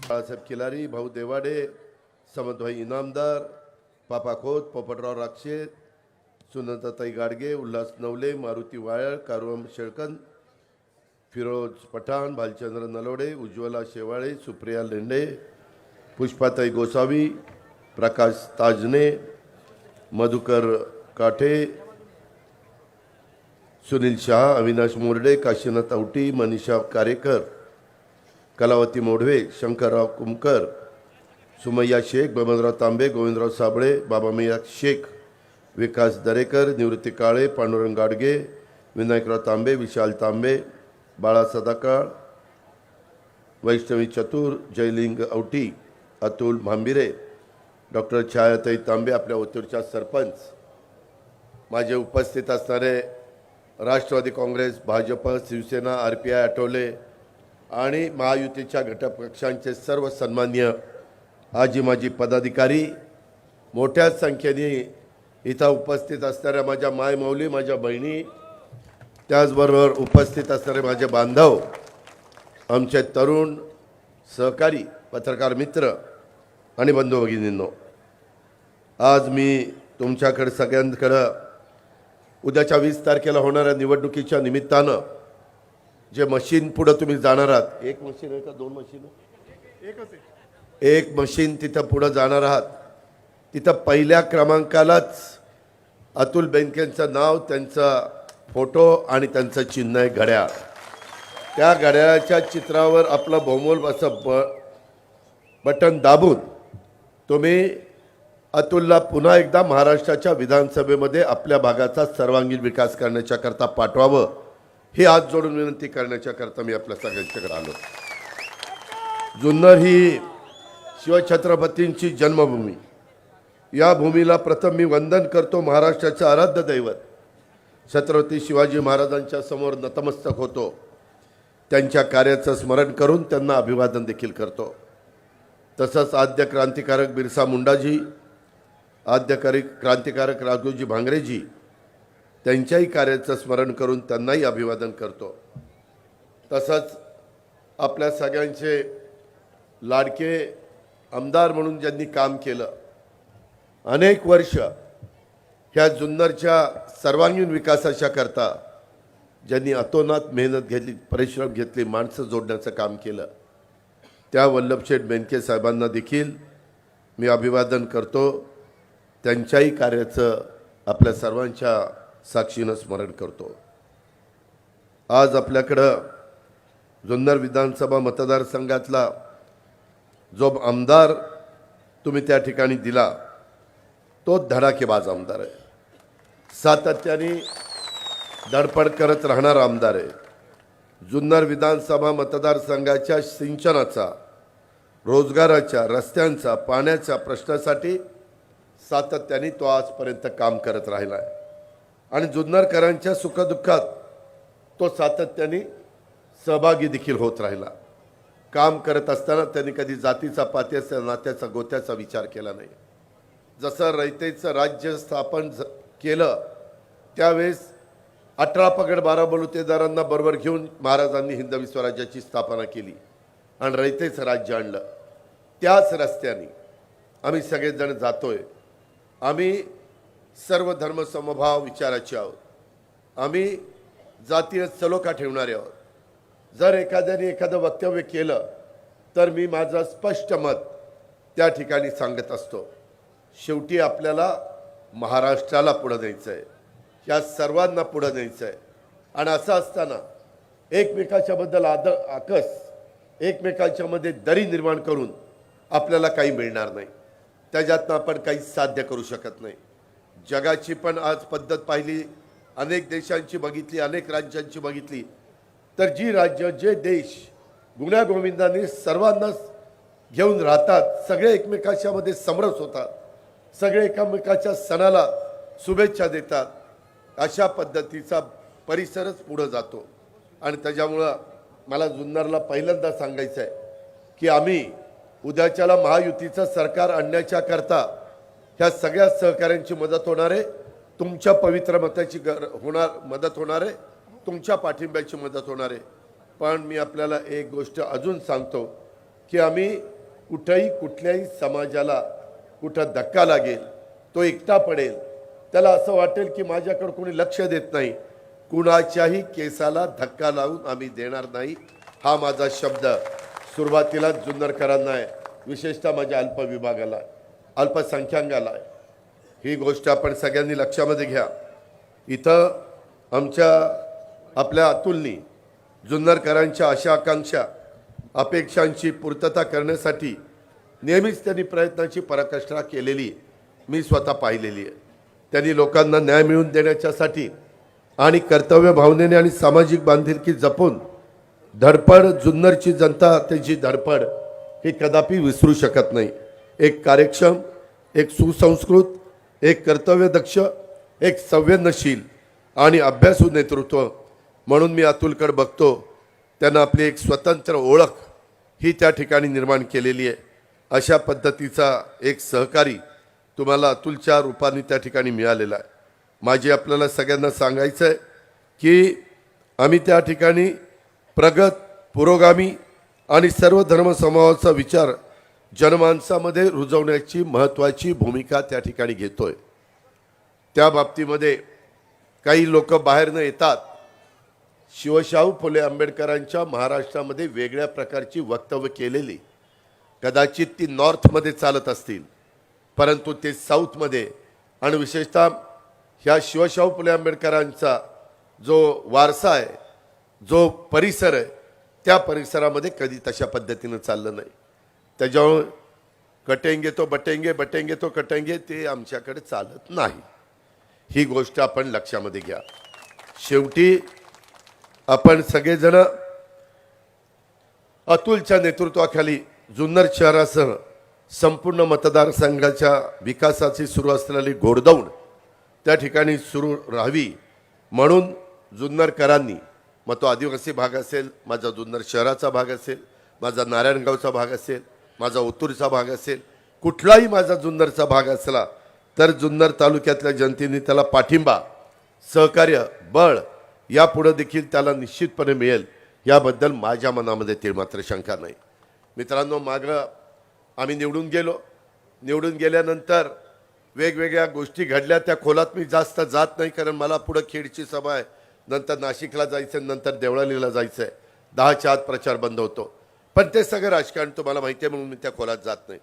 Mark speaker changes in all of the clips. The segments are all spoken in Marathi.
Speaker 1: बाळासाहेब खिलारी, भाऊ देवाडे, समंतभाई इनामदार, पापा खोत, पोपटराव राक्षे, सुनंदाताई गाडगे, उल्हास नवले, मारुती वायर, कारुम शेळकन, फिरोज पठाण, भालचंद्र नलोडे, उज्ज्वला शेवाळे, सुप्रिया लेंडे, पुष्पाताई गोसावी, प्रकाश ताजने, मधुकर काठे, सुनील शाह, अविनाश मोर्डे, काशीनाथ औटी, मनीषा कारेकर, कलावती मोढवे, शंकरराव कुमकर, सुमय्या शेख, बबनराव तांबे, गोविंदराव साबळे, बाबामिया शेख, विकास दरेकर, निवृत्ती काळे, पांडुरंग गाडगे, विनायकराव तांबे, विशाल तांबे, बाळा सदाकाळ, वैष्णवी चतुर, जयलिंग औटी, अतुल भांबिरे, डॉक्टर छायाताई तांबे, आपल्या ओतूरच्या सरपंच, माझे उपस्थित असणारे राष्ट्रवादी काँग्रेस, भाजप, शिवसेना, RPI आठवले आणि महायुतीच्या घटक पक्षांचे सर्व सन्मान्य आजी माजी पदाधिकारी, मोठ्या संख्येने इथं उपस्थित असणाऱ्या माझ्या मायमौली, माझ्या बहिणी, त्याचबरोबर उपस्थित असणारे माझे बांधव, आमचे तरुण सहकारी, पत्रकार मित्र आणि बंधू भगिनींनो, आज मी तुमच्याकडे सगळ्यांकडे उद्याच्या 20 तारखेला होणाऱ्या निवडणुकीच्या निमित्तानं जे मशीन पुढे तुम्ही जाणार आहात, एक मशीन आहे का दोन मशीन? एक मशीन तिथं पुढे जाणार आहात, तिथं पहिल्या क्रमांकालाच अतुल बेनकेंचं नाव, त्यांचा फोटो आणि त्यांचं चिन्ह आहे घड्याळ. त्या घड्याळाच्या चित्रावर आपलं बहुमोल असं बटन दाबून तुम्ही अतुलला पुन्हा एकदा महाराष्ट्राच्या विधानसभेमध्ये आपल्या भागाचा सर्वांगीण विकास करण्याच्या करता पाठवावं, ही हात जोडून विनंती करण्याच्या करता मी आपल्या सगळ्यांच्याकडे आलो. जुन्नर ही शिवछत्रपतींची जन्मभूमी, या भूमीला प्रथम मी वंदन करतो. महाराष्ट्राचं आराध्य दैवत छत्रपती शिवाजी महाराजांच्या समोर नतमस्तक होतो. त्यांच्या कार्याचं स्मरण करून त्यांना अभिवादन देखील करतो. तसंच आद्य क्रांतिकारक बिरसा मुंडाजी, आद्य क्रांतिकारक राघोजी भांगरेजी, त्यांच्याही कार्याचं स्मरण करून त्यांनाही अभिवादन करतो. तसंच आपल्या सगळ्यांचे लाडके आमदार म्हणून ज्यांनी काम केलं, अनेक वर्ष ह्या जुन्नरच्या सर्वांगीण विकासाच्या करता ज्यांनी अतोनात मेहनत घेतली, परिश्रम घेतले, माणसं जोडण्याचं काम केलं, त्या वल्लभशेठ बेनके साहेबांना देखील मी अभिवादन करतो. त्यांच्याही कार्याचं आपल्या सर्वांच्या साक्षीनं स्मरण करतो. आज आपल्याकडं जुन्नर विधानसभा मतदारसंघातला जो आमदार तुम्ही त्या ठिकाणी दिला, तो धडाकेबाज आमदार आहे. सातत्याने धडपड करत राहणारा आमदार आहे. जुन्नर विधानसभा मतदारसंघाच्या सिंचनाचा, रोजगाराच्या, रस्त्यांचा, पाण्याच्या प्रश्नासाठी सातत्याने तो आजपर्यंत काम करत राहिला आहे आणि जुन्नरकरांच्या सुखदुःखात तो सातत्याने सहभागी देखील होत राहिला. काम करत असताना त्यांनी कधी जातीचा, पात्याचा, नात्याचा, गोत्याचा विचार केला नाही. जसं रयतेचं राज्य स्थापन केलं त्यावेळेस 18 पगड 12 बलुतेदारांना बरोबर घेऊन महाराजांनी हिंदवी स्वराज्याची स्थापना केली आणि रयतेचं राज्य आणलं. त्याच रस्त्याने आम्ही सगळेजण जातोय. आम्ही सर्व धर्म समभाव विचाराचे आहोत. आम्ही जातीय सलोखा ठेवणारे आहोत. जर एखाद्याने एखादं वक्तव्य केलं तर मी माझं स्पष्ट मत त्या ठिकाणी सांगत असतो. शेवटी आपल्याला महाराष्ट्राला पुढे न्यायचं आहे, या सर्वांना पुढे न्यायचं आहे आणि असं असताना एकमेकाच्या बद्दल आकस, एकमेकांच्या मध्ये दरी निर्माण करून आपल्याला काही मिळणार नाही. त्याच्यातनं आपण काही साध्य करू शकत नाही. जगाची पण आज पद्धत पाहिली, अनेक देशांची बघितली, अनेक राज्यांची बघितली, तर जी राज्य, जे देश गुण्यागोविंदाने सर्वांना घेऊन राहतात, सगळे एकमेकाच्या मध्ये समरस होतात, सगळे एकमेकाच्या सणाला शुभेच्छा देतात, अशा पद्धतीचा परिसरच पुढे जातो. आणि त्याच्यामुळं मला जुन्नरला पहिल्यांदा सांगायचं आहे की आम्ही उद्याच्याला महायुतीचं सरकार आणण्याच्या करता ह्या सगळ्या सहकाऱ्यांची मदत होणार आहे. तुमच्या पवित्र मताची मदत होणार आहे, तुमच्या पाठिंब्याची मदत होणार आहे. पण मी आपल्याला एक गोष्ट अजून सांगतो की आम्ही कुठेही कुठल्याही समाजाला कुठं धक्का लागेल, तो एकटा पडेल, त्याला असं वाटेल की माझ्याकडे कोणी लक्ष देत नाही, कुणाच्याही केसाला धक्का लावून आम्ही देणार नाही, हा माझा शब्द सुरुवातीला जुन्नरकरांना आहे, विशेषतः माझ्या अल्प विभागाला, अल्पसंख्याकाला आहे. ही गोष्ट आपण सगळ्यांनी लक्षामध्ये घ्या. इथं आपल्या अतुलनी जुन्नरकरांच्या आशा आकांक्षा अपेक्षांची पूर्तता करण्यासाठी नेहमीच त्यांनी प्रयत्नाची पराकाष्ठा केलेली मी स्वतः पाहिलेली आहे. त्यांनी लोकांना न्याय मिळवून देण्याच्यासाठी आणि कर्तव्य भावनेने आणि सामाजिक बांधिलकी जपून धडपड, जुन्नरची जनता त्याची धडपड ही कदापि विसरू शकत नाही. एक कार्यक्षम, एक सुसंस्कृत, एक कर्तव्यदक्ष, एक संवेदनशील आणि अभ्यासू नेतृत्व म्हणून मी अतुलकडे बघतो. त्यांना आपली एक स्वतंत्र ओळख ही त्या ठिकाणी निर्माण केलेली आहे. अशा पद्धतीचा एक सहकारी तुम्हाला अतुलच्या रूपाने त्या ठिकाणी मिळालेला आहे. माझे आपल्याला सगळ्यांना सांगायचं आहे की आम्ही त्या ठिकाणी प्रगत, पुरोगामी आणि सर्व धर्मसमूहाचा विचार जनमानसामध्ये रुजवण्याची महत्त्वाची भूमिका त्या ठिकाणी घेतोय. त्या बाबतीमध्ये काही लोक बाहेरनं येतात, शिवशाहू फुले आंबेडकरांच्या महाराष्ट्रामध्ये वेगळ्या प्रकारची वक्तव्य केलेली, कदाचित ती नॉर्थमध्ये चालत असतील, परंतु ते साऊथमध्ये आणि विशेषतः ह्या शिवशाहू फुले आंबेडकरांचा जो वारसा आहे, जो परिसर आहे, त्या परिसरामध्ये कधी तशा पद्धतीनं चाललं नाही. त्याच्यावर कटेंगे तो बटेंगे, बटेंगे तो कटेंगे, ते आमच्याकडे चालत नाही. ही गोष्ट आपण लक्षामध्ये घ्या. शेवटी आपण सगळेजण अतुलच्या नेतृत्वाखाली जुन्नर शहरासह संपूर्ण मतदारसंघाच्या विकासाची सुरू असलेली घोडदौड त्या ठिकाणी सुरू राहावी म्हणून जुन्नरकरांनी, मग तो आदिवासी भाग असेल, माझा जुन्नर शहराचा भाग असेल, माझा नारायणगावचा भाग असेल, माझा ओतूरचा भाग असेल, कुठलाही माझा जुन्नरचा भाग असला तर जुन्नर तालुक्यातल्या जनतेने त्याला पाठिंबा, सहकार्य, बळ यापुढे देखील त्याला निश्चितपणे मिळेल, याबद्दल माझ्या मनामध्ये ते मात्र शंका नाही. मित्रांनो, मागं आम्ही निवडून गेल्यानंतर वेगवेगळ्या गोष्टी घडल्या. त्या खोलात मी जास्त जात नाही, कारण मला पुढं खेडची सभा आहे, नंतर नाशिकला जायचं, नंतर देवळालीला जायचं आहे, 10च्या आत प्रचार बंद होतो. पण ते सगळं राजकारण तुम्हाला माहिती आहे म्हणून मी त्या खोलात जात नाही.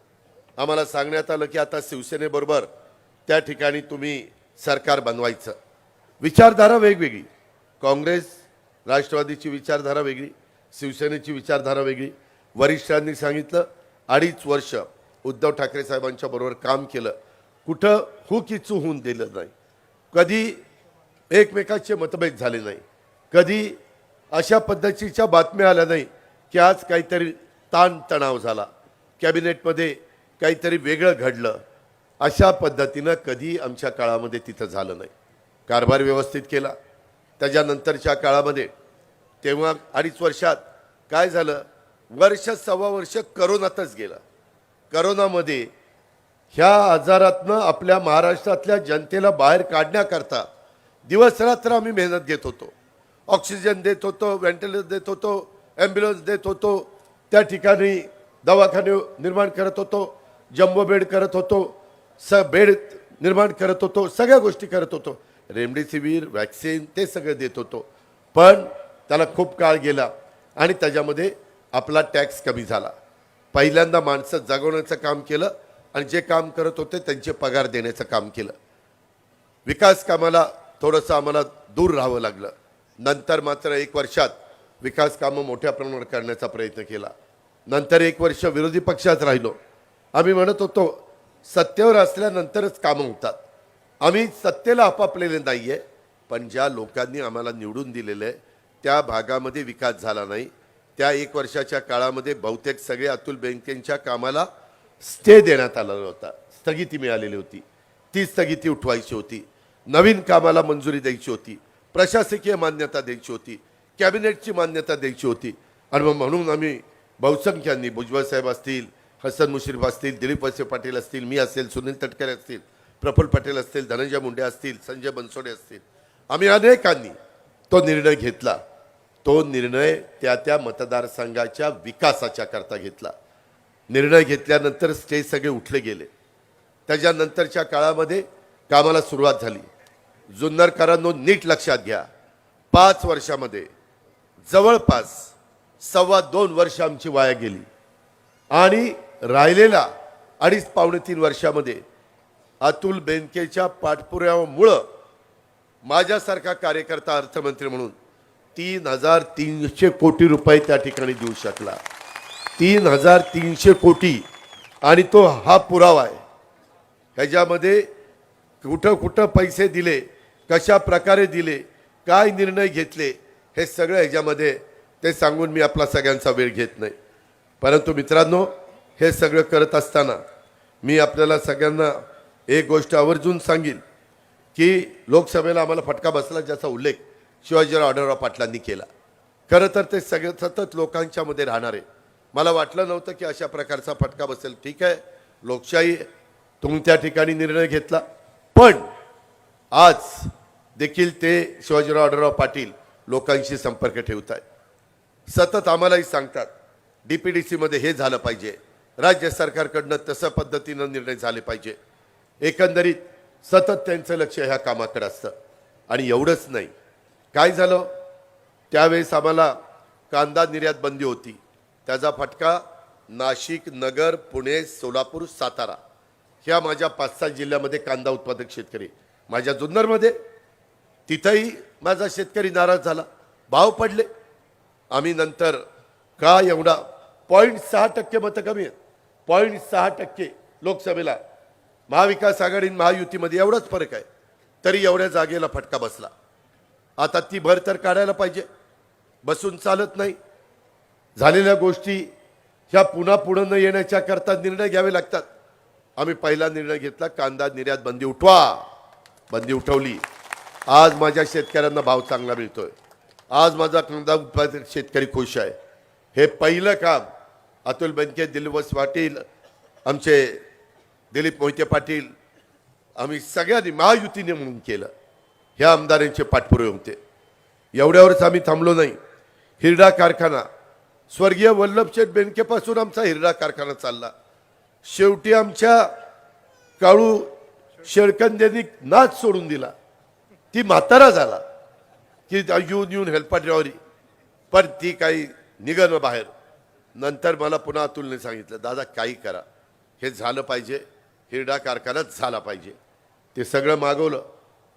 Speaker 1: आम्हाला सांगण्यात आलं की आता शिवसेनेबरोबर त्या ठिकाणी तुम्ही सरकार बनवायचं. विचारधारा वेगवेगळी, काँग्रेस राष्ट्रवादीची विचारधारा वेगळी, शिवसेनेची विचारधारा वेगळी. वरिष्ठांनी सांगितलं 2.5 वर्ष उद्धव ठाकरे साहेबांच्या बरोबर काम केलं, कुठं हुकीचू होऊन दिलं नाही, कधी एकमेकाचे मतभेद झाले नाही, कधी अशा पद्धतीच्या बातम्या आल्या नाही की आज काहीतरी ताणतणाव झाला, कॅबिनेटमध्ये काहीतरी वेगळं घडलं. अशा पद्धतीनं कधी आमच्या काळामध्ये तिथं झालं नाही. कारभार व्यवस्थित केला. त्याच्यानंतरच्या काळामध्ये तेव्हा 2.5 वर्षात काय झालं, वर्ष सव्वा वर्ष करोनातच गेलं. करोनामध्ये ह्या आजारातनं आपल्या महाराष्ट्रातल्या जनतेला बाहेर काढण्याकरता दिवस रात्र आम्ही मेहनत घेत होतो. ऑक्सिजन देत होतो, व्हेंटिलेटर देत होतो, ॲम्ब्युलन्स देत होतो, त्या ठिकाणी दवाखाने निर्माण करत होतो, जम्बो बेड करत होतो, बेड निर्माण करत होतो, सगळ्या गोष्टी करत होतो, रेमडेसिवीर, वॅक्सिन ते सगळं देत होतो. पण त्याला खूप काळ गेला आणि त्याच्यामध्ये आपला टॅक्स कमी झाला. पहिल्यांदा माणसं जगवण्याचं काम केलं आणि जे काम करत होते त्यांचे पगार देण्याचं काम केलं. विकास कामाला थोडंसं आम्हाला दूर राहावं लागलं. नंतर मात्र 1 वर्षात विकास कामं मोठ्या प्रमाणावर करण्याचा प्रयत्न केला. नंतर 1 वर्ष विरोधी पक्षात राहिलो. आम्ही म्हणत होतो सत्तेवर असल्यानंतरच कामं होतात. आम्ही सत्तेला आपापलेले नाही आहे, पण ज्या लोकांनी आम्हाला निवडून दिलेलं आहे त्या भागामध्ये विकास झाला नाही. त्या 1 वर्षाच्या काळामध्ये बहुतेक सगळे अतुल बेनकेंच्या कामाला स्टे देण्यात आलेला होता, स्थगिती मिळालेली होती. ती स्थगिती उठवायची होती, नवीन कामाला मंजुरी द्यायची होती, प्रशासकीय मान्यता द्यायची होती, कॅबिनेटची मान्यता द्यायची होती. आणि मग म्हणून आम्ही बहुसंख्यांनी, भुजबळ साहेब असतील, हसन मुश्रीफ असतील, दिलीप वळसे पाटील असतील, मी असेल, सुनील तटकरे असतील, प्रफुल्ल पटेल असतील, धनंजय मुंडे असतील, संजय बनसोडे असतील, आम्ही अनेकांनी तो निर्णय घेतला. तो निर्णय त्या मतदारसंघाच्या विकासाच्या करता घेतला. निर्णय घेतल्यानंतर ते सगळे उठले गेले. त्याच्यानंतरच्या काळामध्ये कामाला सुरुवात झाली. जुन्नरकरांनो नीट लक्षात घ्या, 5 वर्षामध्ये जवळपास 2.25 वर्ष आमची वाया गेली आणि राहिलेला 2.5-3 वर्षामध्ये अतुल बेनकेच्या पाठपुराव्यामुळं माझ्यासारखा कार्यकर्ता अर्थमंत्री म्हणून 3,300 कोटी रुपये त्या ठिकाणी देऊ शकला. 3,300 कोटी. आणि तो हा पुरावा आहे. ह्याच्यामध्ये कुठं कुठं पैसे दिले, कशा प्रकारे दिले, काय निर्णय घेतले, हे सगळं ह्याच्यामध्ये ते सांगून मी आपला सगळ्यांचा वेळ घेत नाही. परंतु मित्रांनो, हे सगळं करत असताना मी आपल्याला सगळ्यांना एक गोष्ट आवर्जून सांगेन की लोकसभेला आम्हाला फटका बसला, ज्याचा उल्लेख शिवाजीराव आढळराव पाटलांनी केला. खरं तर ते सगळं सतत लोकांच्या मध्ये राहणार आहे. मला वाटलं नव्हतं की अशा प्रकारचा फटका बसेल. ठीक आहे, लोकशाही, तुम्ही त्या ठिकाणी निर्णय घेतला, पण आज देखील ते शिवाजीराव आढळराव पाटील लोकांशी संपर्क ठेवत आहेत. सतत आम्हालाही सांगतात DPDC मध्ये हे झालं पाहिजे, राज्य सरकारकडनं तसं पद्धतीनं निर्णय झाले पाहिजे. एकंदरीत सतत त्यांचं लक्ष ह्या कामाकडे असतं. आणि एवढंच नाही, काय झालं, त्यावेळेस आम्हाला कांदा निर्यात बंदी होती. त्याचा फटका नाशिक, नगर, पुणे, सोलापूर, सातारा ह्या माझ्या 5-6 जिल्ह्यामध्ये कांदा उत्पादक शेतकरी, माझ्या जुन्नरमध्ये तिथंही माझा शेतकरी नाराज झाला, भाव पडले. आम्ही नंतर का एवढा 0.6% मतं कमी आहेत, 0.6% लोकसभेला महाविकास आघाडी महायुतीमध्ये एवढाच फरक आहे, तरी एवढ्या जागेला फटका बसला. आता ती भर तर काढायला पाहिजे, बसून चालत नाही. झालेल्या गोष्टी ह्या पुन्हा पुढे न येण्याच्या करता निर्णय घ्यावे लागतात. आम्ही पहिला निर्णय घेतला, कांदा निर्यात बंदी उठवा. बंदी उठवली. आज माझ्या शेतकऱ्यांना भाव चांगला मिळतोय. आज माझा कांदा उत्पादक शेतकरी खुश आहे. हे पहिलं काम अतुल बेनके, दिलीप पाटील, आमचे दिलीप मोहिते पाटील, आम्ही सगळ्यांनी महायुतीने म्हणून केलं. ह्या आमदारांचे पाठपुरावे होते. एवढ्यावरच आम्ही थांबलो नाही. हिरडा कारखाना, स्वर्गीय वल्लभशेठ बेनकेपासून आमचा हिरडा कारखाना चालला. शेवटी आमच्या काळू शेळकंद्यांनी नाच सोडून दिला. ती म्हातारा झाला की येऊन हेल्पाड्रावरी, पण ती काही निघणं बाहेर. नंतर मला पुन्हा अतुलने सांगितलं, दादा काही करा, हे झालं पाहिजे, हिरडा कारखानाच झाला पाहिजे. ते सगळं मागवलं.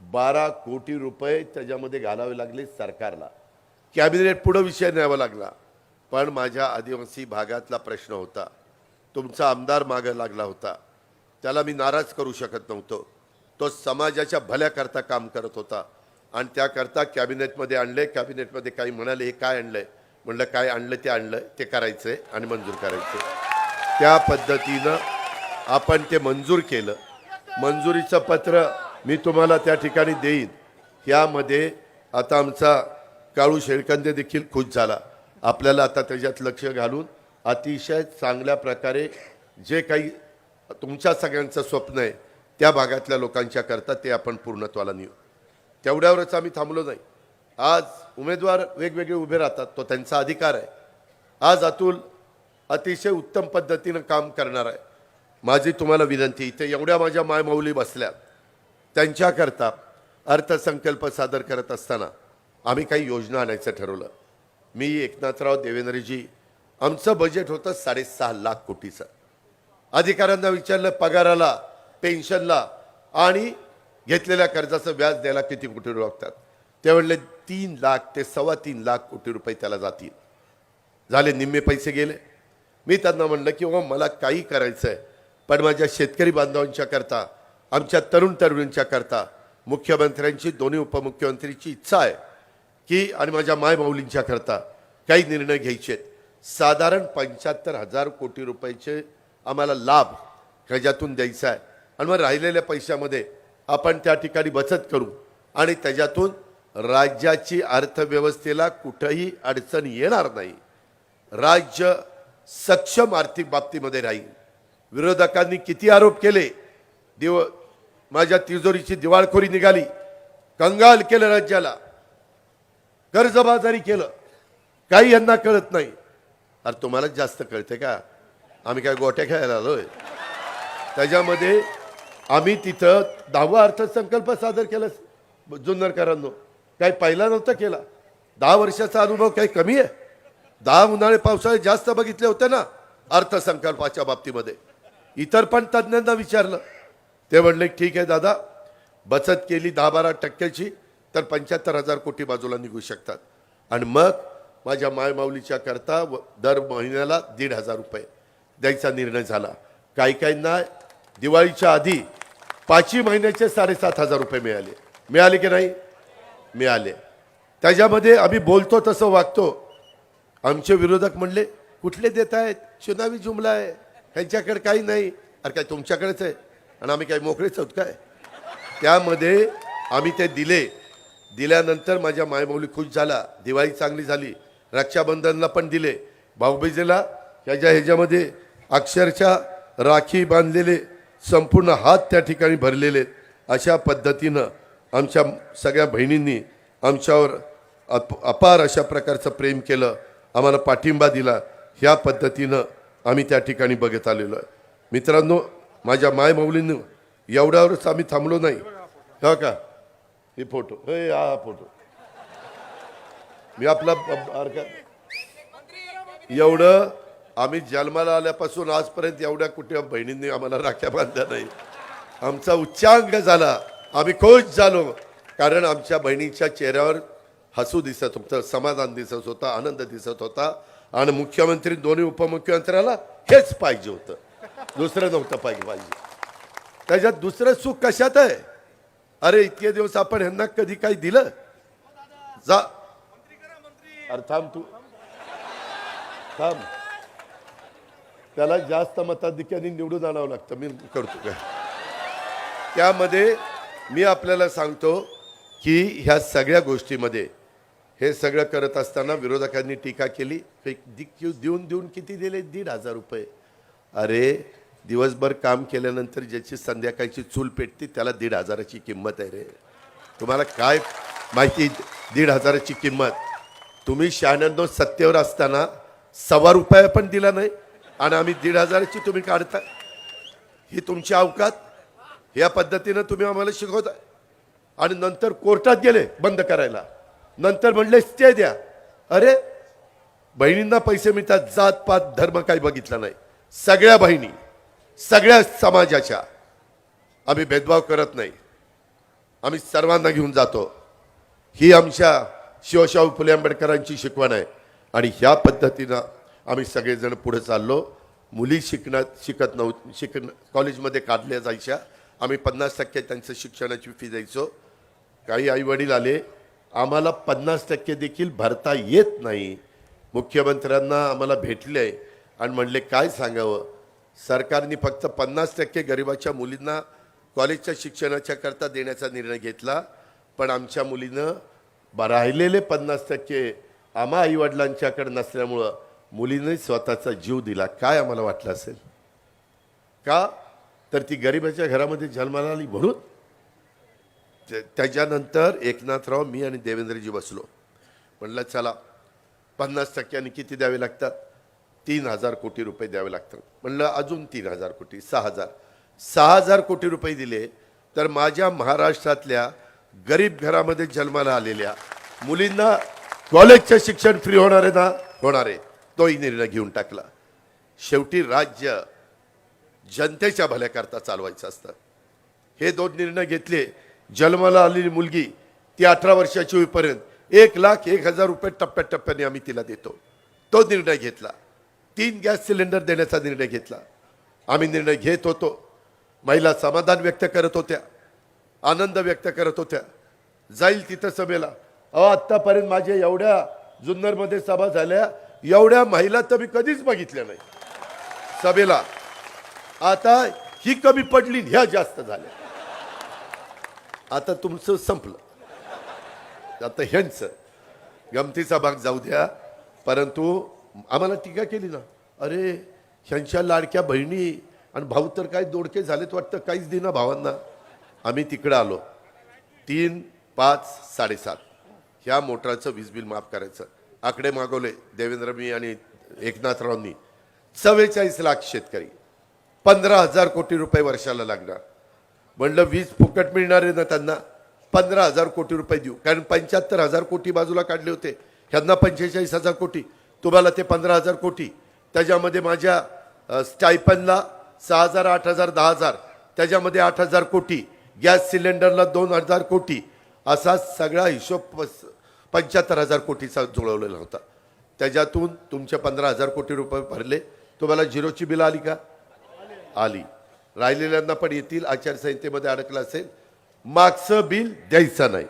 Speaker 1: 12 कोटी रुपये त्याच्यामध्ये घालावे लागले सरकारला. कॅबिनेट पुढं विषय न्यावा लागला. पण माझ्या आदिवासी भागातला प्रश्न होता, तुमचा आमदार मागे लागला होता, त्याला मी नाराज करू शकत नव्हतो. तो समाजाच्या भल्याकरता काम करत होता आणि त्याकरता कॅबिनेटमध्ये आणले. कॅबिनेटमध्ये काही म्हणाले, हे काय आणलंय? म्हणलं काय आणलं ते आणलं, ते करायचंय आणि मंजूर करायचं. त्या पद्धतीनं आपण ते मंजूर केलं. मंजुरीचं पत्र मी तुम्हाला त्या ठिकाणी देईन. यामध्ये आता आमचा काळू शेळकंदे देखील खुश झाला. आपल्याला आता त्याच्यात लक्ष घालून अतिशय चांगल्या प्रकारे जे काही तुमच्या सगळ्यांचं स्वप्न आहे त्या भागातल्या लोकांच्या करता ते आपण पूर्णत्वाला नेऊ. तेवढ्यावरच आम्ही थांबलो नाही. आज उमेदवार वेगवेगळे उभे राहतात, तो त्यांचा अधिकार आहे. आज अतुल अतिशय उत्तम पद्धतीनं काम करणार आहे. माझी तुम्हाला विनंती, इथे एवढ्या माझ्या मायमाऊली बसल्या, त्यांच्याकरता अर्थसंकल्प सादर करत असताना आम्ही काही योजना आणायचं ठरवलं. मी, एकनाथराव, देवेंद्रजी, आमचं बजेट होतं 6.5 लाख कोटीचं. अधिकाऱ्यांना विचारलं पगाराला, पेन्शनला आणि घेतलेल्या कर्जाचं व्याज द्यायला किती कोटी लागतात. ते म्हणले 3 लाख ते 3.25 लाख कोटी रुपये त्याला जातील. झाले, निम्मे पैसे गेले. मी त्यांना म्हणलं की मला काही करायचं आहे, पण माझ्या शेतकरी बांधवांच्या करता, आमच्या तरुण तरुणींच्या करता, मुख्यमंत्र्यांची, दोन्ही उपमुख्यमंत्रीची इच्छा आहे की आणि माझ्या मायमाऊलींच्या करता काही निर्णय घ्यायचे आहेत. साधारण 75,000 कोटी रुपयाचे आम्हाला लाभ ह्याच्यातून द्यायचा आहे. आणि मग राहिलेल्या पैशामध्ये आपण त्या ठिकाणी बचत करू आणि त्याच्यातून राज्याची अर्थव्यवस्थेला कुठंही अडचण येणार नाही. राज्य सक्षम आर्थिक बाबतीमध्ये राहील. विरोधकांनी किती आरोप केले, माझ्या तिजोरीची दिवाळखोरी निघाली, कंगाल केलं राज्याला, कर्जबाजारी केलं, काही यांना कळत नाही. अरे तुम्हालाच जास्त कळते का? आम्ही काय गोट्या खेळायला आलोय? त्याच्यामध्ये आम्ही तिथं 10वा अर्थसंकल्प सादर केला जुन्नरकरांनो, काही पहिला नव्हता केला. 10 वर्षाचा अनुभव काही कमी आहे? 10 उन्हाळे पावसाळे जास्त बघितले होते ना अर्थसंकल्पाच्या बाबतीमध्ये. इतर पण तज्ज्ञांना विचारलं, ते म्हणले ठीक आहे दादा, बचत केली 10-12% तर 75,000 कोटी बाजूला निघू शकतात. आणि मग माझ्या मायमाऊलीच्या करता दर महिन्याला 1,500 रुपये द्यायचा निर्णय झाला. काही काहींना दिवाळीच्या आधी 5 महिन्याचे 7,500 रुपये मिळाले की नाही? मिळाले. त्याच्यामध्ये आम्ही बोलतो तसं वागतो. आमचे विरोधक म्हणले कुठले देत आहेत, चुनावी जुमला आहे, ह्यांच्याकडे काही नाही. अरे काय तुमच्याकडेच आहे आणि आम्ही काही मोकळेच आहोत काय? त्यामध्ये आम्ही ते दिल्यानंतर माझ्या मायमौली खुश झाला, दिवाळी चांगली झाली. रक्षाबंधनला पण दिले, भाऊबीजेला ह्याच्यामध्ये अक्षरशः राखी बांधलेले, संपूर्ण हात त्या ठिकाणी भरलेले. अशा पद्धतीनं आमच्या सगळ्या बहिणींनी आमच्यावर अपार अशा प्रकारचं प्रेम केलं, आम्हाला पाठिंबा दिला. ह्या पद्धतीनं आम्ही त्या ठिकाणी बघत आलेलो आहे. मित्रांनो, माझ्या मायमौलींनी एवढ्यावरच आम्ही थांबलो नाही. हो का? हे फोटो, हा फोटो मी आपला एवढं आम्ही जन्माला आल्यापासून आजपर्यंत एवढ्या कुठे बहिणींनी आम्हाला राख्या बांधल्या नाही. आमचा उच्चांक झाला, आम्ही खुश झालो, कारण आमच्या बहिणीच्या चेहऱ्यावर हसू दिसत होतं, समाधान दिसत होता, आनंद दिसत होता. आणि मुख्यमंत्री दोन्ही उपमुख्यमंत्र्याला हेच पाहिजे होतं, दुसरं नव्हतं पाहिजे. त्याच्यात दुसरं सुख कशात आहे? अरे इतके दिवस आपण ह्यांना कधी काही दिलं? जा अरे थांब, तू थांब. त्याला जास्त मताधिक्याने निवडून आणावं लागतं, मी करतो काय? त्यामध्ये मी आपल्याला सांगतो की ह्या सगळ्या गोष्टीमध्ये हे सगळं करत असताना विरोधकांनी टीका केली, देऊन किती दिले? 1,500 रुपये. अरे दिवसभर काम केल्यानंतर ज्याची संध्याकाळची चूल पेटती त्याला 1,500ची किंमत आहे रे. तुम्हाला काय माहिती 1,500ची किंमत? तुम्ही 96 सत्तेवर असताना ₹1.25 पण दिला नाही आणि आम्ही 1,500ची तुम्ही काढता. ही तुमची अवकात? या पद्धतीनं तुम्ही आम्हाला शिकवता. आणि नंतर कोर्टात गेले बंद करायला, नंतर म्हणले स्टे द्या. अरे बहिणींना पैसे मिळतात, जात पात धर्म काही बघितला नाही. सगळ्या बहिणी, सगळ्या समाजाच्या आम्ही भेदभाव करत नाही, आम्ही सर्वांना घेऊन जातो. ही आमच्या शिवशाहू फुले आंबेडकरांची शिकवण आहे. आणि ह्या पद्धतीनं आम्ही सगळेजण पुढे चाललो. मुली कॉलेजमध्ये काढल्या जायच्या, आम्ही 50% त्यांचं शिक्षणाची फी द्यायचो. काही आईवडील आले, आम्हाला 50% देखील भरता येत नाही. मुख्यमंत्र्यांना आम्हाला भेटले आणि म्हणले काय सांगावं, सरकारने फक्त 50% गरिबाच्या मुलींना कॉलेजच्या शिक्षणाच्या करता देण्याचा निर्णय घेतला, पण आमच्या मुलीनं राहिलेले 50% आम्हा आईवडिलांच्याकडे नसल्यामुळं मुलीने स्वतःचा जीव दिला. काय आम्हाला वाटलं असेल का? तर ती गरिबाच्या घरामध्ये जन्माला आली म्हणून. त्याच्यानंतर एकनाथराव, मी आणि देवेंद्रजी बसलो, म्हणलं चला 50% किती द्यावे लागतात? 3,000 कोटी रुपये द्यावे लागतात. म्हणलं अजून 3,000 कोटी, 6,000 कोटी रुपये दिले तर माझ्या महाराष्ट्रातल्या गरीब घरामध्ये जन्माला आलेल्या मुलींना कॉलेजचं शिक्षण फ्री होणार आहे ना? होणार आहे. तोही निर्णय घेऊन टाकला. शेवटी राज्य जनतेच्या भल्याकरता चालवायचं असतं. हे 2 निर्णय घेतले. जन्माला आलेली मुलगी ती 18 वर्षाची होईपर्यंत 1,01,000 रुपये टप्प्याटप्प्याने आम्ही तिला देतो, तो निर्णय घेतला. 3 गॅस सिलेंडर देण्याचा निर्णय घेतला. आम्ही निर्णय घेत होतो. महिला समाधान व्यक्त करत होत्या, आनंद व्यक्त करत होत्या. जाईल तिथं सभेला, आत्तापर्यंत माझ्या एवढ्या जुन्नरमध्ये सभा झाल्या, एवढ्या महिला तर मी कधीच बघितल्या नाही सभेला. आता ही कमी पडली, ह्या जास्त झाल्या. आता तुमचं संपलं, आता ह्यांचं गमतीचा भाग जाऊ द्या. परंतु आम्हाला टीका केली ना, अरे ह्यांच्या लाडक्या बहिणी आणि भाऊ तर काय दोडके झालेत वाटतं, काहीच देना भावांना. आम्ही तिकडं आलो, 3, 5, 7.5 ह्या मोटराचं वीज बिल माफ करायचं. आकडे मागवले देवेंद्र मी आणि एकनाथरावनी. 44 लाख शेतकरी, 15,000 कोटी रुपये वर्षाला लागणार. म्हणलं वीज फुकट मिळणार आहे ना त्यांना, 15,000 कोटी रुपये देऊ. कारण 75,000 कोटी बाजूला काढले होते, ह्यांना 45,000 कोटी, तुम्हाला ते 15,000 कोटी. त्याच्यामध्ये माझ्या स्टायपनला 6,000, 8,000, 10,000, त्याच्यामध्ये 8,000 कोटी, गॅस सिलेंडरला 2,000 कोटी, असा सगळा हिशोब 75,000 कोटीचा जुळवलेला होता. त्याच्यातून तुमचे 15,000 कोटी रुपये भरले. तुम्हाला झिरोची बिल आली का? आली. राहिलेल्यांना पण येतील. आचारसंहितेमध्ये अडकलं असेल. मागचं बिल द्यायचं नाही,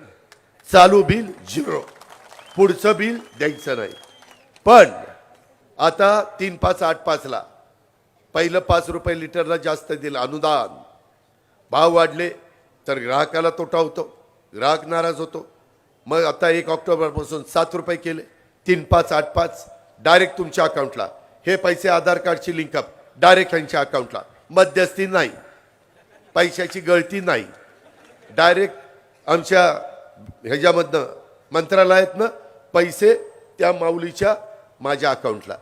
Speaker 1: चालू बिल झिरो, पुढचं बिल द्यायचं नाही. पण आता 3,585 पहिलं 5 रुपये लिटरला जास्त दिलं अनुदान. भाव वाढले तर ग्राहकाला तोटा होतो, ग्राहक नाराज होतो. मग आता 1 ऑक्टोबरपासून 7 रुपये केले. 3,585 डायरेक्ट तुमच्या अकाउंटला. हे पैसे आधार कार्डची लिंकअप डायरेक्ट त्यांच्या अकाउंटला. मध्यस्थी नाही, पैशाची गळती नाही, डायरेक्ट आमच्या ह्याच्यामधनं मंत्रालयातनं पैसे त्या माऊलीच्या माझ्या अकाउंटला.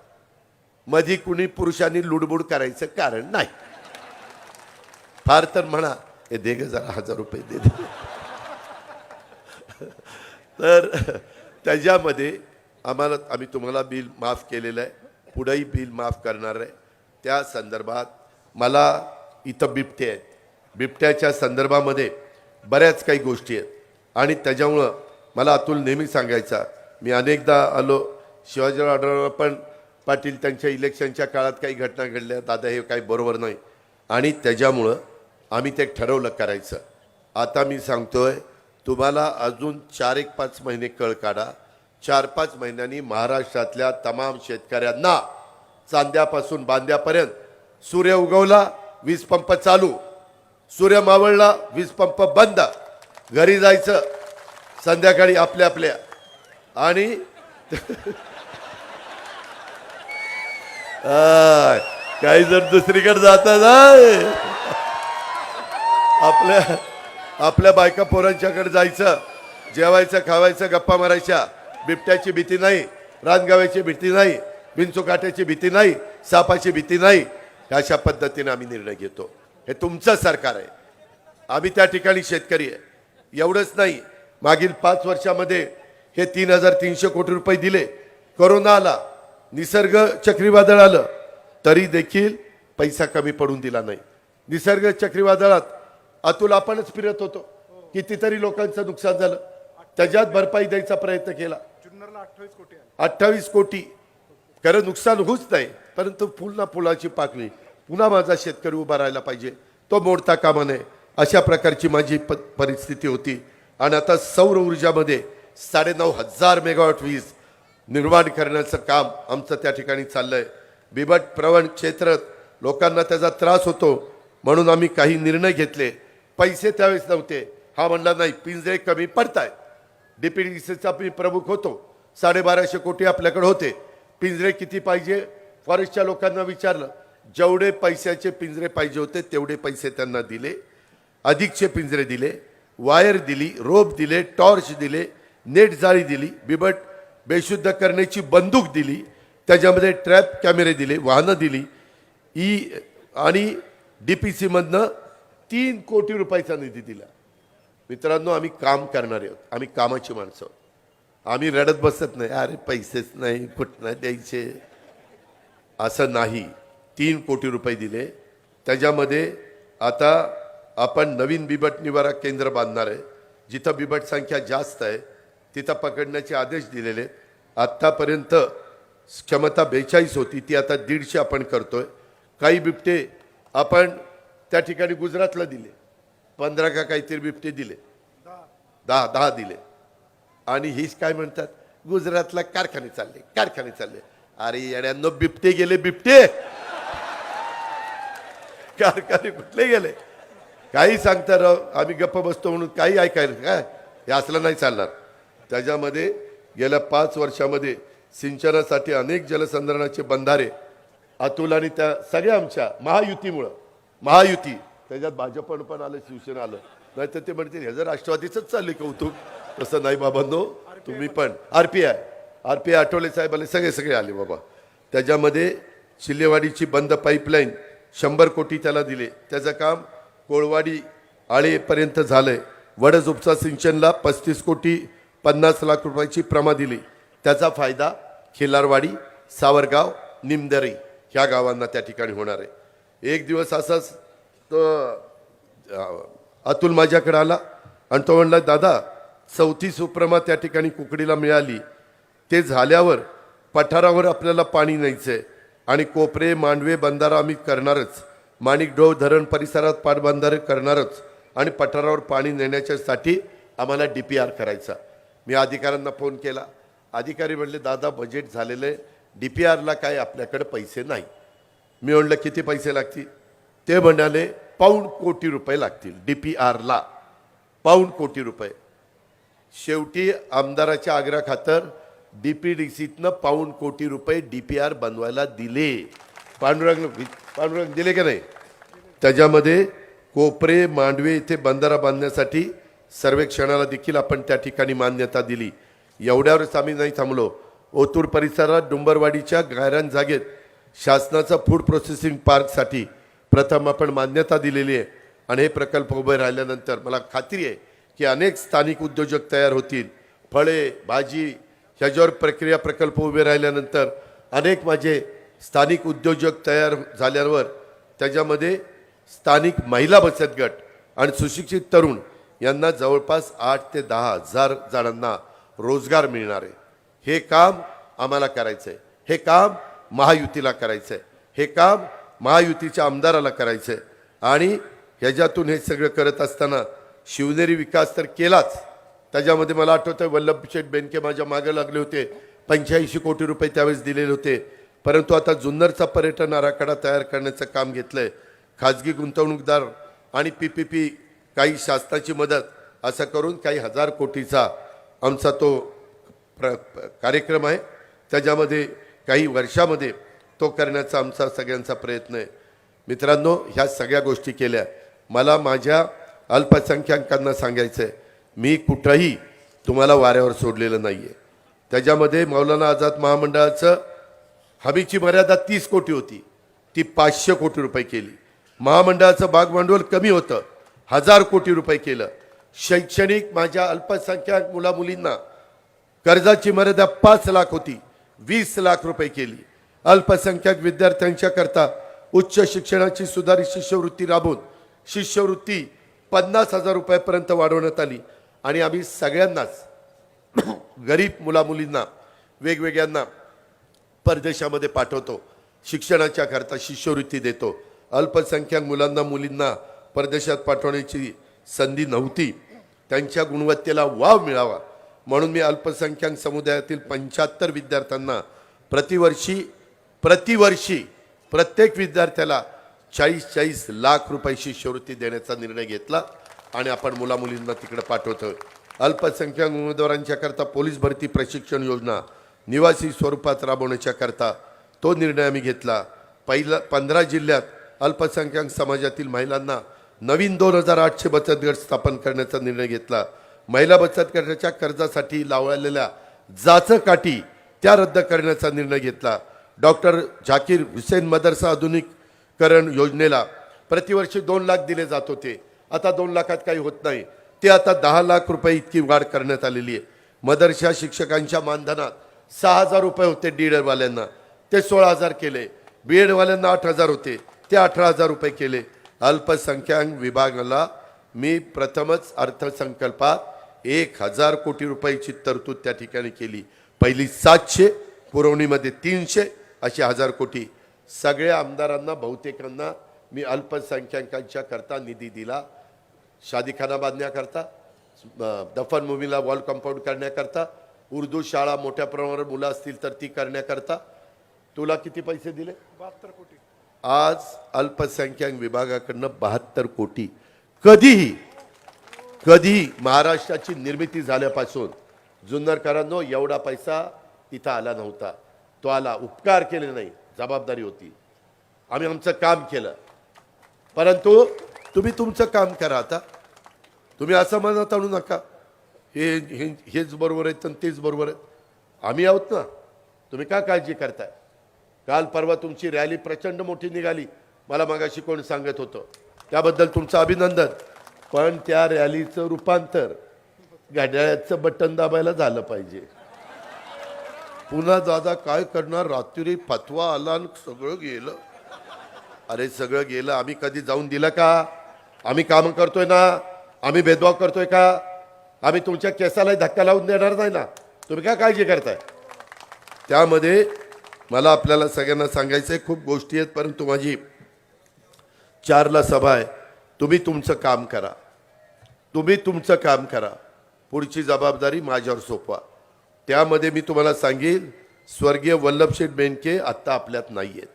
Speaker 1: मध्ये कुणी पुरुषांनी लुडबुड करायचं कारण नाही. फार तर म्हणा हे दे ग जरा 1,000 रुपये दे. तर त्याच्यामध्ये आम्ही तुम्हाला बिल माफ केलेलं आहे, पुढेही बिल माफ करणार आहे. त्या संदर्भात मला इथं बिबटे आहेत, बिबट्याच्या संदर्भामध्ये बऱ्याच काही गोष्टी आहेत. आणि त्याच्यामुळं मला अतुल नेहमी सांगायचा, मी अनेकदा आलो शिवाजीराव आढळराव पण पाटील त्यांच्या इलेक्शनच्या काळात काही घटना घडल्या, दादा हे काही बरोबर नाही. आणि त्याच्यामुळं आम्ही ते ठरवलं करायचं. आता मी सांगतोय तुम्हाला अजून 4-5 महिने कळ काढा. 4-5 महिन्यांनी महाराष्ट्रातल्या तमाम शेतकऱ्यांना चांद्यापासून बांद्यापर्यंत, सूर्य उगवला वीज पंप चालू, सूर्य मावळला वीज पंप बंद, घरी जायचं संध्याकाळी आपल्या आपल्या. आणि काही जर दुसरीकडे जातात आपल्या बायका पोरांच्याकडे जायचं, जेवायचं, खावायचं, गप्पा मारायच्या. बिबट्याची भीती नाही, रानगाव्याची भीती नाही, विंचुकाट्याची भीती नाही, सापाची भीती नाही. अशा पद्धतीने आम्ही निर्णय घेतो. हे तुमचं सरकार आहे, आम्ही त्या ठिकाणी शेतकरी आहे. एवढंच नाही, मागील 5 वर्षामध्ये हे 3,300 कोटी रुपये दिले. कोरोना आला, निसर्ग चक्रीवादळ आलं, तरी देखील पैसा कमी पडून दिला नाही. निसर्ग चक्रीवादळात अतुल आपणच फिरत होतो, कितीतरी लोकांचं नुकसान झालं, त्याच्यात भरपाई द्यायचा प्रयत्न केला. 28 कोटी. खरं नुकसान होऊच नाही, परंतु पुन्हा पुलाची पाकळी, पुन्हा माझा शेतकरी उभा राहायला पाहिजे, तो मोडता कामा नये, अशा प्रकारची माझी परिस्थिती होती. आणि आता सौर ऊर्जामध्ये 9,500 मेगावॉट वीज निर्माण करण्याचं काम आमचं त्या ठिकाणी चाललंय. बिबट प्रवण क्षेत्र लोकांना त्याचा त्रास होतो म्हणून आम्ही काही निर्णय घेतले. पैसे त्यावेळेस नव्हते, हा म्हणला नाही पिंजरे कमी पडतायत. डीपीडीसीचा मी प्रमुख होतो, 1250 कोटी आपल्याकडे होते. पिंजरे किती पाहिजे फॉरेस्टच्या लोकांना विचारलं, जेवढे पैशाचे पिंजरे पाहिजे होते तेवढे पैसे त्यांना दिले, अधिकचे पिंजरे दिले, वायर दिली, रोप दिले, टॉर्च दिले, नेट जाळी दिली, बिबट बेशुद्ध करण्याची बंदूक दिली, त्याच्यामध्ये ट्रॅप कॅमेरे दिले, वाहनं दिली. आणि डीपीसी मधनं 3 कोटी रुपयाचा निधी दिला. मित्रांनो, आम्ही काम करणारे आहोत, आम्ही कामाची माणसं आहोत. आम्ही रडत बसत नाही, अरे पैसेच नाही कुठनं द्यायचे, असं नाही. 3 कोटी रुपये दिले. त्याच्यामध्ये आता आपण नवीन बिबट निवारा केंद्र बांधणार आहे. जिथं बिबट संख्या जास्त आहे तिथं पकडण्याचे आदेश दिलेले. आत्तापर्यंत क्षमता 42 होती, ती आता 150 आपण करतोय. काही बिबटे आपण त्या ठिकाणी गुजरातला दिले, 15 का काहीतरी बिबटे दिले, 10 दिले. आणि हीच काय म्हणतात, गुजरातला कारखाने चालले. अरे येड्यांनो, बिबटे गेले, बिबटे कारखाने कुठले गेले? काही सांगता राव, आम्ही गप्प बसतो म्हणून काही ऐकायला काय, हे असलं नाही चालणार. त्याच्यामध्ये गेल्या 5 वर्षामध्ये सिंचनासाठी अनेक जलसंधारणाचे बंधारे अतुल आणि त्या सगळ्या आमच्या महायुती, त्याच्यात भाजपनं पण आलं, शिवसेना आलं, नाही तर ते म्हणतील हे जर राष्ट्रवादीच चालले कौतुक. तसं नाही बाबांनो, तुम्ही पण आरपीआय आठवले साहेब आले, सगळे आले बाबा. त्याच्यामध्ये शिल्लेवाडीची बंद पाईपलाईन 100 कोटी त्याला दिले, त्याचं काम कोळवाडी आळेपर्यंत झालंय. वडज उपसा सिंचनला 35 कोटी 50 लाख रुपयाची प्रमा दिली, त्याचा फायदा खिलारवाडी, सावरगाव, निमदरी ह्या गावांना त्या ठिकाणी होणार आहे. एक दिवस असाच तो अतुल माझ्याकडे आला आणि तो म्हणला, दादा 4थी सुप्रमा त्या ठिकाणी कुकडीला मिळाली, ते झाल्यावर पठारावर आपल्याला पाणी न्यायचंय आणि कोपरे मांडवे बंधारा आम्ही करणारच, माणिकडोह धरण परिसरात पाटबंधारे करणारच आणि पठारावर पाणी नेण्याच्यासाठी आम्हाला DPR करायचा. मी अधिकाऱ्यांना फोन केला, अधिकारी म्हणले, दादा बजेट झालेलं आहे, DPRला काय आपल्याकडे पैसे नाही. मी म्हणलं किती पैसे लागतील? ते म्हणाले ₹1 कोटी लागतील DPRला, ₹1 कोटी. शेवटी आमदाराच्या आग्रहाखातर DPDCतनं ₹1 कोटी DPR बनवायला दिले. पांडुरंग दिले का नाही? त्याच्यामध्ये कोपरे मांडवे इथे बंधारा बांधण्यासाठी सर्वेक्षणाला देखील आपण त्या ठिकाणी मान्यता दिली. एवढ्यावरच आम्ही नाही थांबलो. ओतूर परिसरात डुंबरवाडीच्या गायरान जागेत शासनाचा फूड प्रोसेसिंग पार्कसाठी प्रथम आपण मान्यता दिलेली आहे आणि हे प्रकल्प उभे राहिल्यानंतर मला खात्री आहे की अनेक स्थानिक उद्योजक तयार होतील. फळे भाजी ह्याच्यावर प्रक्रिया प्रकल्प उभे राहिल्यानंतर अनेक माझे स्थानिक उद्योजक तयार झाल्यावर त्याच्यामध्ये स्थानिक महिला बचत गट आणि सुशिक्षित तरुण यांना जवळपास 8 ते 10 हजार जणांना रोजगार मिळणार आहे. हे काम आम्हाला करायचं आहे, हे काम महायुतीला करायचं आहे, हे काम महायुतीच्या आमदाराला करायचं आहे. आणि ह्याच्यातून हे सगळं करत असताना शिवनेरी विकास तर केलाच, त्याच्यामध्ये मला आठवतं वल्लभशेठ बेनके माझ्या मागे लागले होते, 85 कोटी त्यावेळेस दिलेले होते. परंतु आता जुन्नरचा पर्यटन आराखडा तयार करण्याचं काम घेतलंय. खाजगी गुंतवणूकदार आणि PPP, काही शासनाची मदत, असं करून काही 1000 कोटीचा आमचा तो कार्यक्रम आहे. त्याच्यामध्ये काही वर्षामध्ये तो करण्याचा आमचा सगळ्यांचा प्रयत्न आहे. मित्रांनो, ह्या सगळ्या गोष्टी केल्या. मला माझ्या अल्पसंख्याकांना सांगायचं आहे, मी कुठंही तुम्हाला वाऱ्यावर सोडलेलं नाही आहे. त्याच्यामध्ये मौलाना आझाद महामंडळाचं हमीची मर्यादा 30 कोटी होती, ती 500 कोटी केली. महामंडळाचं भागभांडवल कमी होतं, 1000 कोटी केलं. शैक्षणिक माझ्या अल्पसंख्याक मुलामुलींना कर्जाची मर्यादा 5 लाख होती, 20 लाख केली. अल्पसंख्याक विद्यार्थ्यांच्या करता उच्च शिक्षणाची सुधारित शिष्यवृत्ती राबवून शिष्यवृत्ती 50,000 पर्यंत वाढवण्यात आली. आणि आम्ही सगळ्यांनाच गरीब मुलामुलींना वेगवेगळ्यांना परदेशामध्ये पाठवतो, शिक्षणाच्या करता शिष्यवृत्ती देतो. अल्पसंख्याक मुलांना मुलींना परदेशात पाठवण्याची संधी नव्हती, त्यांच्या गुणवत्तेला वाव मिळावा म्हणून मी अल्पसंख्याक समुदायातील 75 विद्यार्थ्यांना प्रतिवर्षी प्रत्येक विद्यार्थ्याला 40 लाख शिष्यवृत्ती देण्याचा निर्णय घेतला आणि आपण मुलामुलींना तिकडे पाठवतो. अल्पसंख्याक उमेदवारांच्या करता पोलीस भरती प्रशिक्षण योजना निवासी स्वरूपात राबवण्याच्या करता तो निर्णय आम्ही घेतला. 15 जिल्ह्यात अल्पसंख्याक समाजातील महिलांना नवीन 2800 बचत गट स्थापन करण्याचा निर्णय घेतला. महिला बचत गटाच्या कर्जासाठी लावलेल्या जाचकाठी त्या रद्द करण्याचा निर्णय घेतला. डॉक्टर झाकीर हुसेन मदरसा आधुनिकीकरण योजनेला प्रतिवर्षी 2 लाख दिले जात होते, आता 2 लाखात काही होत नाही, ते आता 10 लाख इतकी वाढ करण्यात आलेली आहे. मदरसा शिक्षकांच्या मानधनात 6,000 होते डीएडवाल्यांना, ते 16,000 केले. बीएडवाल्यांना 8,000 होते, ते 18,000 केले. अल्पसंख्याक विभागाला मी प्रथमच अर्थसंकल्पात 1,000 कोटी तरतूद त्या ठिकाणी केली. पहिली 700, पुरवणीमध्ये 300, अशी 1,000 कोटी. सगळ्या आमदारांना बहुतेकांना मी अल्पसंख्याकांच्या करता निधी दिला. शादीखाना बांधण्याकरता, दफनभूमीला वॉल कंपाऊंड करण्याकरता, उर्दू शाळा मोठ्या प्रमाणावर मुलं असतील तर ती करण्याकरता. तुला किती पैसे दिले?
Speaker 2: 72 कोटी.
Speaker 1: आज अल्पसंख्याक विभागाकडनं 72 कोटी. कधीही महाराष्ट्राची निर्मिती झाल्यापासून जुन्नरकरांनो एवढा पैसा इथं आला नव्हता. तो आला, उपकार केले नाही, जबाबदारी होती, आम्ही आमचं काम केलं. परंतु तुम्ही तुमचं काम करा. आता तुम्ही असं मनात आणू नका हेच बरोबर आहेत आणि तेच बरोबर आहेत. आम्ही आहोत ना, तुम्ही का काळजी करताय? काल परवा तुमची रॅली प्रचंड मोठी निघाली, मला मगाशी कोण सांगत होतं, त्याबद्दल तुमचं अभिनंदन. पण त्या रॅलीचं रूपांतर घड्याळाचं बटन दाबायला झालं पाहिजे. पुन्हा दादा काय करणार, रात्री फतवा आला आणि सगळं गेलं. अरे सगळं गेलं, आम्ही कधी जाऊन दिलं का? आम्ही काम करतोय ना, आम्ही भेदभाव करतोय का? आम्ही तुमच्या केसाला धक्का लावून देणार नाही ना, तुम्ही काय काळजी करताय? त्यामध्ये मला आपल्याला सगळ्यांना सांगायचं आहे, खूप गोष्टी आहेत, परंतु माझी 4ला सभा आहे. तुम्ही तुमचं काम करा, तुम्ही तुमचं काम करा, पुढची जबाबदारी माझ्यावर सोपवा. त्यामध्ये मी तुम्हाला सांगेन, स्वर्गीय वल्लभशेठ बेनके आत्ता आपल्यात नाही आहेत.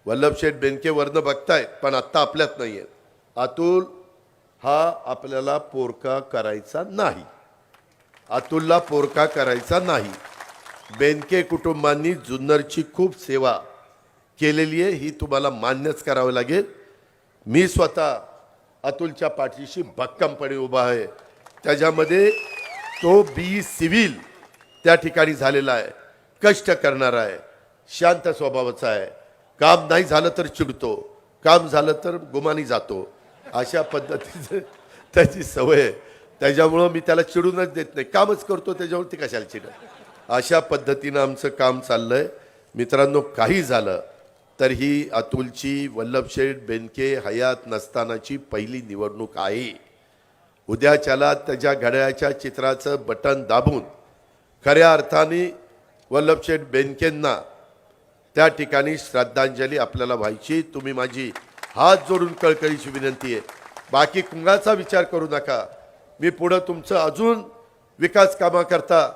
Speaker 1: वल्लभशेठ बेनके वरनं बघताय, पण आत्ता आपल्यात नाही आहेत. अतुल हा आपल्याला पोरका करायचा नाही, अतुलला पोरका करायचा नाही. बेनके कुटुंबांनी जुन्नरची खूप सेवा केलेली आहे, ही तुम्हाला मान्यच करावं लागेल. मी स्वतः अतुलच्या पाठीशी भक्कमपणे उभा आहे. त्याच्यामध्ये तो बी सिव्हिल त्या ठिकाणी झालेला आहे, कष्ट करणारा आहे, शांत स्वभावाचा आहे, काम नाही झालं तर चिडतो, काम झालं तर गुमानी जातो, अशा पद्धतीचं त्याची सवय आहे. त्याच्यामुळं मी त्याला चिडूनच देत नाही, कामच करतो, त्याच्यावर ती कशाला चिडत. अशा पद्धतीनं आमचं काम चाललंय. मित्रांनो, काही झालं तर ही अतुलची वल्लभशेठ बेनके हयात नसतानाची पहिली निवडणूक आहे. उद्याच्याला त्याच्या घड्याळाच्या चित्राचं बटन दाबून खऱ्या अर्थाने वल्लभशेठ बेनकेंना त्या ठिकाणी श्रद्धांजली आपल्याला व्हायची. तुम्ही माझी हात जोडून कळकळीची विनंती आहे, बाकी कुणाचा विचार करू नका. मी पुढं तुमचं अजून विकास कामाकरता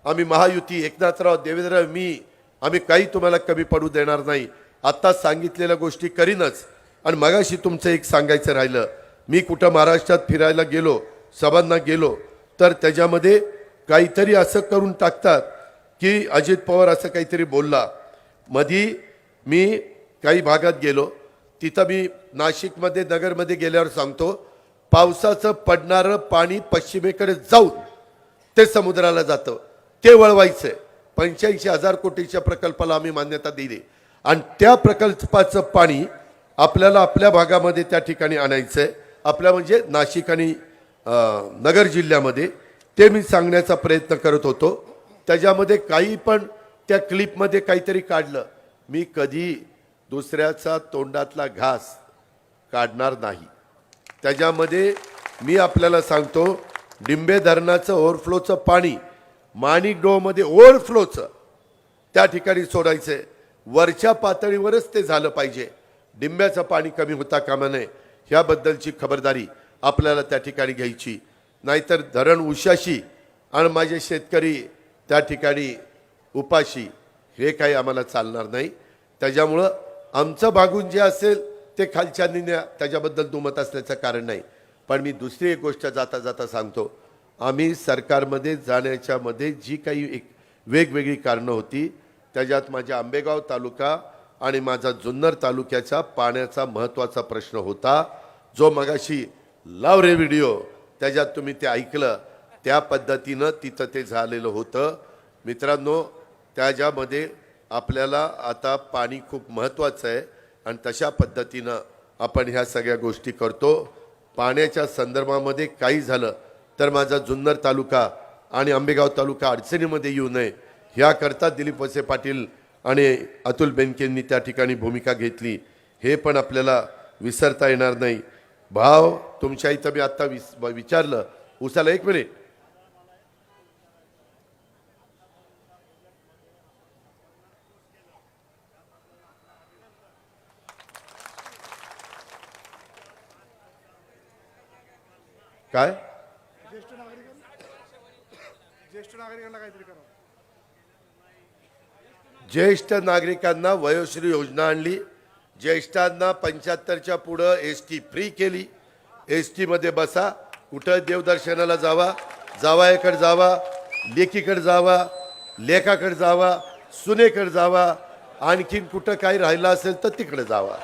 Speaker 1: आम्ही महायुती, एकनाथराव, देवेंद्र, मी, आम्ही काही तुम्हाला कमी पडू देणार नाही. आत्ता सांगितलेल्या गोष्टी करीनच. आणि मगाशी तुमचं एक सांगायचं राहिलं, मी कुठं महाराष्ट्रात फिरायला गेलो, सभांना गेलो, तर त्याच्यामध्ये काहीतरी असं करून टाकतात की अजित पवार असं काहीतरी बोलला. मधी मी काही भागात गेलो, तिथं मी नाशिकमध्ये, नगरमध्ये गेल्यावर सांगतो, पावसाचं पडणारं पाणी पश्चिमेकडे जाऊन ते समुद्राला जातं, ते वळवायचं. 85,000 कोटीच्या प्रकल्पाला आम्ही मान्यता दिली आणि त्या प्रकल्पाचं पाणी आपल्याला आपल्या भागामध्ये त्या ठिकाणी आणायचं आहे, आपल्या म्हणजे नाशिक आणि नगर जिल्ह्यामध्ये. ते मी सांगण्याचा प्रयत्न करत होतो. त्याच्यामध्ये काही पण त्या क्लिपमध्ये काहीतरी काढलं. मी कधी दुसऱ्याचा तोंडातला घास काढणार नाही. त्याच्यामध्ये मी आपल्याला सांगतो, डिंबे धरणाचं ओव्हरफ्लोचं पाणी माणिकडोहमध्ये ओव्हरफ्लोचं त्या ठिकाणी सोडायचं. वरच्या पातळीवरच ते झालं पाहिजे, डिंब्याचं पाणी कमी होता कामा नये. ह्याबद्दलची खबरदारी आपल्याला त्या ठिकाणी घ्यायची. नाहीतर धरण उशाशी आणि माझे शेतकरी त्या ठिकाणी उपाशी, हे काही आम्हाला चालणार नाही. त्याच्यामुळं आमचं भागून जे असेल ते खालच्यांनी न्या, त्याच्याबद्दल दुमत असल्याचं कारण नाही. पण मी दुसरी एक गोष्ट जाता जाता सांगतो, आम्ही सरकारमध्ये जाण्याच्या मध्ये जी काही एक वेगवेगळी कारणं होती, त्याच्यात माझ्या आंबेगाव तालुका आणि माझा जुन्नर तालुक्याचा पाण्याचा महत्त्वाचा प्रश्न होता, जो मगाशी लाव रे व्हिडिओ, त्याच्यात तुम्ही ते ऐकलं, त्या पद्धतीनं तिथं ते झालेलं होतं. मित्रांनो, त्याच्यामध्ये आपल्याला आता पाणी खूप महत्त्वाचं आहे आणि तशा पद्धतीनं आपण ह्या सगळ्या गोष्टी करतो. पाण्याच्या संदर्भामध्ये काही झालं तर माझा जुन्नर तालुका आणि आंबेगाव तालुका अडचणीमध्ये येऊ नये, ह्याकरता दिलीप वळसे पाटील आणि अतुल बेनकेंनी त्या ठिकाणी भूमिका घेतली, हे पण आपल्याला विसरता येणार नाही. भाव, तुमच्या इथं मी आत्ता विचारलं, उसाला 1 मिनिट, काय ज्येष्ठ नागरिकांना वयोश्री योजना आणली. ज्येष्ठांना 75च्या पुढं एसटी फ्री केली. एसटी मध्ये बसा, कुठं देवदर्शनाला जावा, जावायाकडे जावा, लेकीकडे जावा, लेकाकडे जावा, सुनेकडे जावा, आणखीन कुठं काही राहिलं असेल तर तिकडे जावा.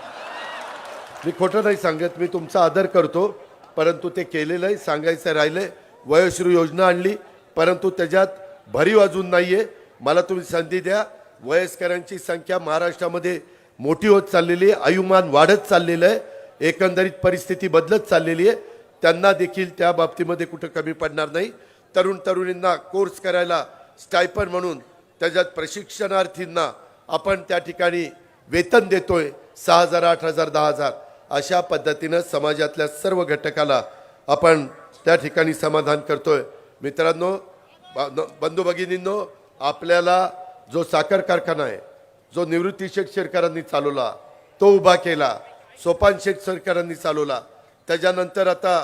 Speaker 1: मी खोटं नाही सांगत, मी तुमचा आदर करतो, परंतु ते केलेलं आहे. सांगायचं राहिलंय, वयोश्री योजना आणली, परंतु त्याच्यात भरीव अजून नाहीये. मला तुम्ही संधी द्या, वयस्करांची संख्या महाराष्ट्रामध्ये मोठी होत चाललेली आहे, आयुमान वाढत चाललेलं आहे, एकंदरीत परिस्थिती बदलत चाललेली आहे. त्यांना देखील त्या बाबतीमध्ये कुठं कमी पडणार नाही. तरुण तरुणींना कोर्स करायला स्टायपन म्हणून त्याच्यात प्रशिक्षणार्थींना आपण त्या ठिकाणी वेतन देतोय 6,000, 8,000, 10,000 अशा पद्धतीनं समाजातल्या सर्व घटकाला आपण त्या ठिकाणी समाधान करतोय. मित्रांनो, बंधू भगिनींनो, आपल्याला जो साखर कारखाना आहे, जो निवृत्ती शेठ सरकारांनी चालवला, तो उभा केला, सोपान शेठ सरकारांनी चालवला, त्याच्यानंतर आता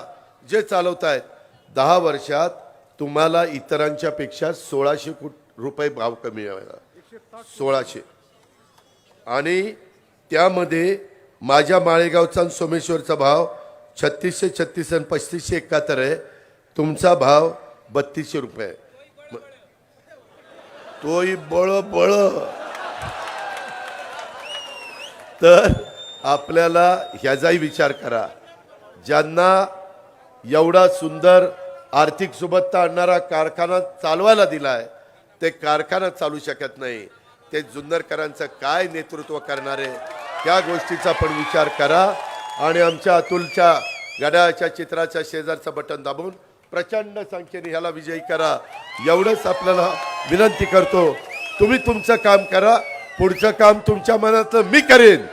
Speaker 1: जे चालवत आहेत, 10 वर्षात तुम्हाला इतरांच्या पेक्षा 1,600 रुपये भाव कमी मिळाला. 1,600. आणि त्यामध्ये माझ्या माळेगावचा आणि सोमेश्वरचा भाव 3636 आणि 3571 आहे. तुमचा भाव 3200 रुपये आहे. तोही बळ बळ. तर आपल्याला ह्याचाही विचार करा. ज्यांना एवढा सुंदर आर्थिक सुबत्ता आणणारा कारखाना चालवायला दिलाय, ते कारखाना चालू शकत नाही. ते जुन्नरकरांचं काय नेतृत्व करणारे, त्या गोष्टीचा पण विचार करा. आणि आमच्या अतुलच्या घड्याळाच्या चित्राच्या शेजारचं बटन दाबून प्रचंड संख्येने ह्याला विजयी करा, एवढंच आपल्याला विनंती करतो. तुम्ही तुमचं काम करा, पुढचं काम तुमच्या मनातलं मी करेन.